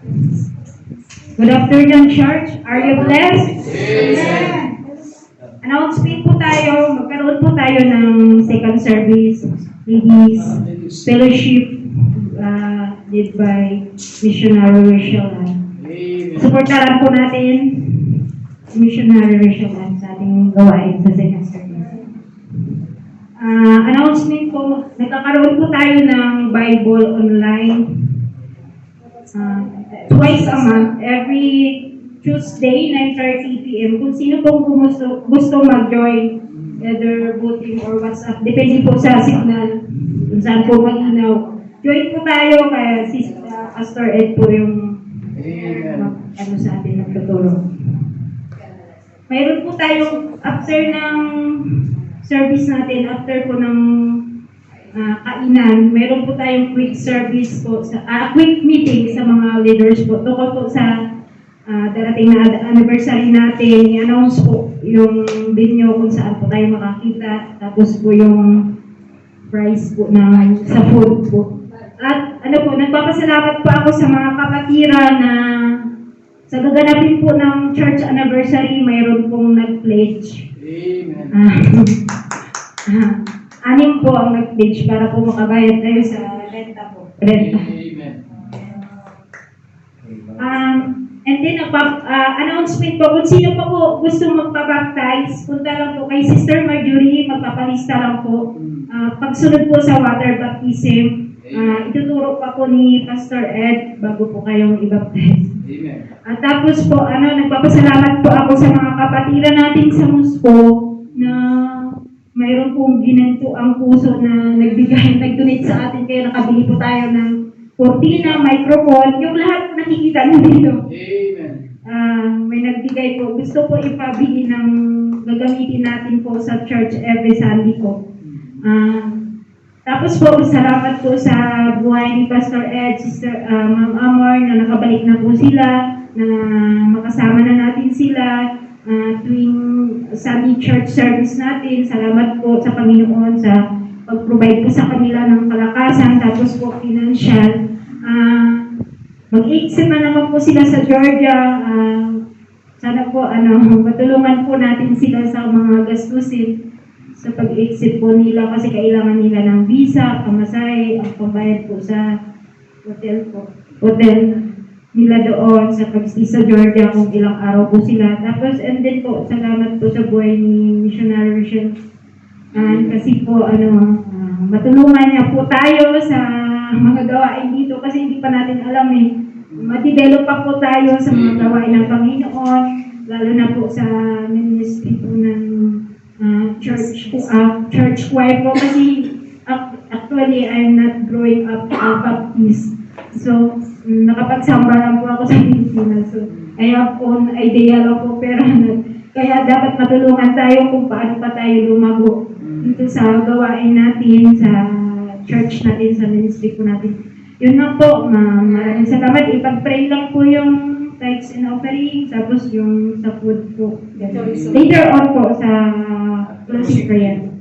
Good afternoon, church. Are you blessed? Amen. Announcement po tayo. Magkaroon po tayo ng second service, ladies, fellowship, led by Missionary Rachel. Supportaran po natin Missionary Rachel sa ating gawain sa second service. Announcement po, nagkakaroon po tayo ng Bible online twice a month, every Tuesday, 9:30 p.m. Kung sino pong gusto mag-join, either voting or WhatsApp, depende po sa signal, kung saan po mag-inaw. Join po tayo, kaya si Pastor Ed po yung sa atin nagtuturo. Mayroon po tayong, after ng service natin, after po ng kainan, meron po tayong quick service po, quick meeting sa mga leaders po. Tungkol po sa darating na anniversary natin, i-announce po yung venue kung saan po tayo makakita, tapos po yung price po na sa food po. At nagpapasalamat po ako sa mga kapatira na sa gaganapin po ng church anniversary, mayroon pong nag-pledge. Amen. 6 po ang nag-pledge para po makabayad tayo sa renta po. And then, announcement po, kung sino pa po gusto magpabaptize, punta lang po kay Sister Marjorie, magpapalista lang po. Pagsunod po sa water baptism, ituturo pa po ni Pastor Ed bago po kayong i-baptize. Tapos po, nagpapasalamat po ako sa mga kapatira natin sa Musco na mayroon pong ginanto ang puso na nag-donate sa atin, kaya nakabili po tayo ng cortina, microphone, yung lahat nakikita nyo dito. May nagbigay po. Gusto po ipabili ng gagamitin natin po sa church every Sunday po. Tapos po, salamat po sa buhay ni Pastor Ed, Sister Ma'am Amor, na nakabalik na po sila, na makasama na natin sila tuwing Sunday church service natin. Salamat po sa Panginoon sa pag-provide po sa kanila ng kalakasan, tapos po financial. Mag-exit na naman po sila sa Georgia. Sana po matulungan po natin sila sa mga gastusin sa pag-exit po nila, kasi kailangan nila ng visa, pamasahe, ang pambayad po sa hotel nila doon sa pag-stay sa Georgia kung ilang araw po sila. Tapos, and then po, salamat po sa buhay ni Missionary Rachel. Kasi po, matulungan niya po tayo sa mga gawain dito, kasi hindi pa natin alam ma-develop pa po tayo sa mga gawain ng Panginoon, lalo na po sa ministry po ng church choir po, kasi actually I'm not growing up Baptist. So, nakapagsamba lang po ako sa Pilipinas. So, I have own idea lang po, pero kaya dapat matulungan tayo kung paano pa tayo lumago dito sa gawain natin, sa church natin, sa ministry po natin. Yun lang po, maraming salamat. Ipag-pray lang po yung tithes and offering, tapos yung sa food po. Later on po sa closing prayer.